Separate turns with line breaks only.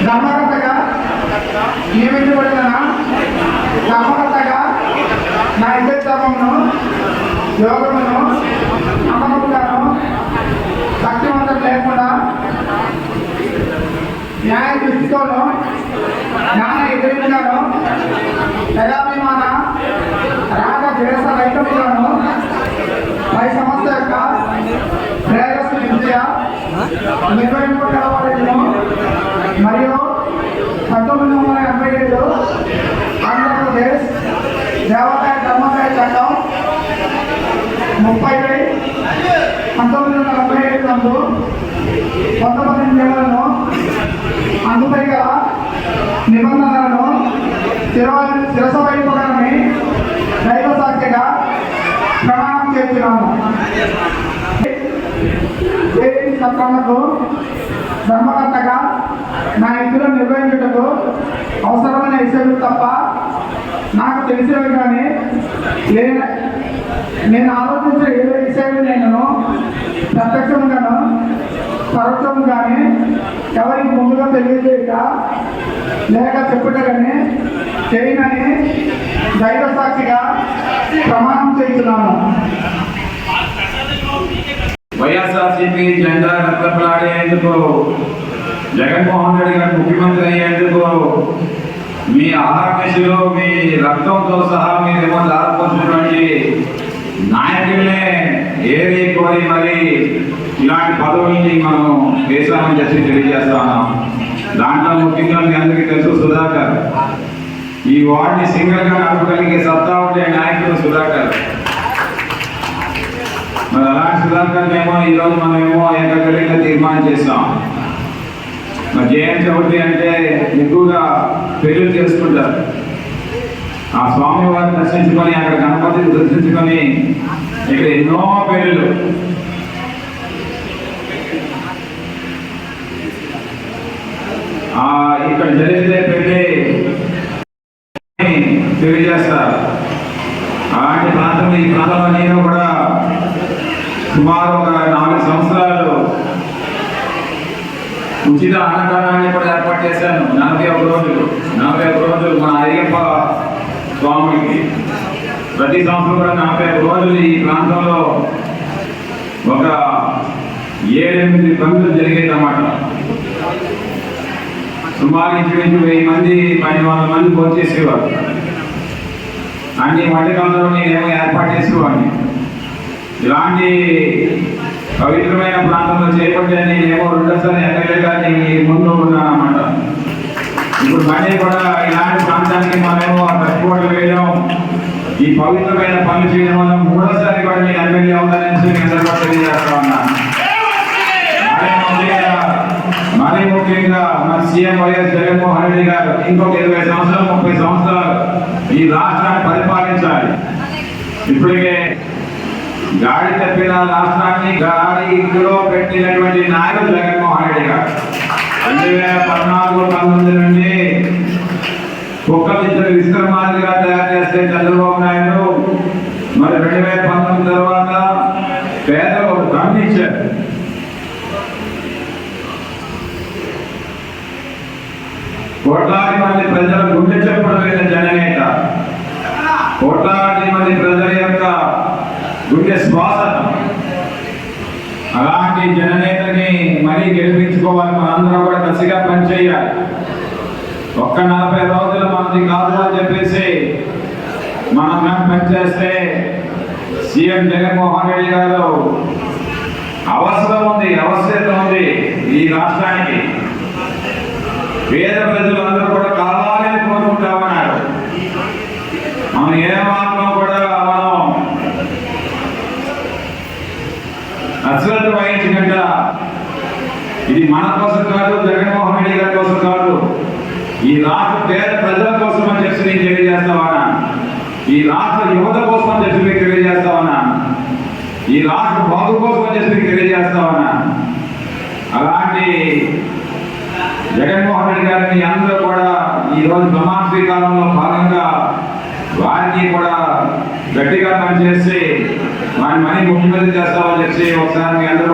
ధర్మకర్తగా నియమించబడిన ధర్మకర్తగా నా ధర్మమును యోగమును నమ్మకముగాను భక్తివంతం లేకుండా న్యాయ దృష్టితోనూ జ్ఞాన ఎదురించాను దయాభిమాన రాగ ద్వేష రహితములను పై సంస్థ యొక్క శ్రేయస్సు విద్య నిర్వహింపగలవారిను మరియు 1987 ఆంధ్రప్రదేశ్ దేవాదాయ ధర్మాదాయ చట్టం 30/1947 నందు కొంతమంది నియమాలను అందుపై గల నిబంధనలను శిరసవైపుగానే దైవ సాక్షిగా ప్రమాణం చేస్తున్నాను. సత్రాలకు ధర్మకర్తగా నా విధులను నిర్వహించుటకు అవసరమైన విషయాలు తప్ప నాకు తెలిసినవి కానీ నేను ఆలోచించిన ఏ విషయాలు నేను ప్రత్యక్షంగాను పరోక్షం కానీ ఎవరికి ముందుగా తెలియజేయక లేక చెప్పుట కానీ చేయనని దైవ సాక్షిగా ప్రమాణం చేస్తున్నాను.
వైఎస్ఆర్సీపీ జెండా రెపరెపలాడేందుకు జగన్మోహన్ రెడ్డి గారు ముఖ్యమంత్రి అయ్యేందుకు మీ ఆహార్నిశలో మీ రక్తంతో సహా మీరేమో దారిపోతున్నటువంటి నాయకులనే ఏరి కోరి మరి ఇలాంటి పదవుల్ని మనం వేసామని చెప్పి తెలియజేస్తా ఉన్నాం. దాంట్లో ముఖ్యంగా మీ అందరికీ తెలుసు సుధాకర్, ఈ వార్డుని సింగిల్ గా నడపగలిగే సత్తా ఉండే నాయకుడు సుధాకర్. మరి అలాంటి సుధాకర్ ఏమో ఈరోజు మనమేమో ఏకగ్రీవంగా తీర్మానం చేస్తాం. మరి జయంతి చవితి అంటే ఎక్కువగా పెళ్లిళ్ళు చేసుకుంటారు. ఆ స్వామివారిని దర్శించుకొని అక్కడ గణపతిని దర్శించుకొని ఇక్కడ ఎన్నో పెళ్లిళ్ళు ఇక్కడ జరిగితే పెళ్లి తెలియజేస్తారు. అలాంటి ప్రాంతంలో ఈ ప్రాంతంలో నేను కూడా సుమారు ఒక 4 సంవత్సరాలు ఉచిత అన్నదానాన్ని కూడా ఏర్పాటు చేశాను. 41 రోజులు మన అయ్యప్ప స్వామికి ప్రతి సంవత్సరం కూడా 41 రోజులు ఈ ప్రాంతంలో ఒక 7-8 పండుగలు జరిగేదన్నమాట. సుమారు ఇంచుమించు 1000 మంది 1200 మంది భోజనం చేసేవారు. అన్ని వంటకాలలో నేనేమో ఏర్పాటు చేసేవాడిని. ఇలాంటి పవిత్రమైన ప్రాంతంలో చేపట్టే నేనేమో 2సారి ఎమ్మెల్యేగా నేను ముందు ఉన్నాను అన్నమాట. ఇప్పుడు మళ్ళీ కూడా ఇలాంటి ప్రాంతానికి మనమేమో తక్కువట్లు వేయడం, ఈ పవిత్రమైన పనులు చేయడం వల్ల 3సారి కూడా నేను ఎమ్మెల్యే అవుతానని తెలియజేస్తా ఉన్నాను. మరీ ముఖ్యంగా మన సీఎం వైఎస్ జగన్మోహన్ రెడ్డి గారు ఇంకొక 20 సంవత్సరాలు 30 సంవత్సరాలు ఈ రాష్ట్రాన్ని పరిపాలించాలి. ఇప్పటికే గాడి తప్పిన రాష్ట్రాన్ని గాడి ఇందులో పెట్టినటువంటి నాయకుడు జగన్మోహన్ రెడ్డి గారు. 2014-19 నుండి కుక్కలు ఇద్దరు విశ్రమాదిగా తయారు చేస్తే చంద్రబాబు నాయుడు, మరి 2019 తర్వాత పేదలకు గమనించారు. కోట్లాది మంది ప్రజల గుండె చెప్పడం జననేత, కోట్లాది మంది ప్రజల యొక్క గుండె శ్వాస. అలాంటి జననేతని మరీ గెలిపించుకోవాలి. మనందరం కూడా కసిగా పనిచేయాలి. ఒక్క 40 రోజులు మనది కాదు అని చెప్పేసి మనం పనిచేస్తే సీఎం జగన్మోహన్ రెడ్డి గారు అవసరత ఉంది ఈ రాష్ట్రానికి. పేద ప్రజలందరూ కూడా కావాలని కోరుకుంటామన్నారు. మనం ఏ మాత్రం కూడా మనం అశ్రద్ధ వహించకుండా, ఇది మన కోసం కాదు, జగన్మోహన్ రెడ్డి గారి కోసం కాదు, ఈ రాష్ట్ర పేద ప్రజల కోసం అని చెప్పి నేను తెలియజేస్తామన్నా, ఈ రాష్ట్ర యువత కోసం అని చెప్పి మీకు తెలియజేస్తామన్నా, ఈ రాష్ట్ర బాగు కోసం అని చెప్పి మీకు తెలియజేస్తామన్నా. అలాంటి జగన్మోహన్ రెడ్డి గారిని అందరూ కూడా ఈరోజు ప్రమాణ స్వీకారంలో భాగంగా వారిని కూడా గట్టిగా పనిచేసి వారిని మరీ ముఖ్యమంత్రి చేస్తామని చెప్పి ఒకసారి మీ అందరూ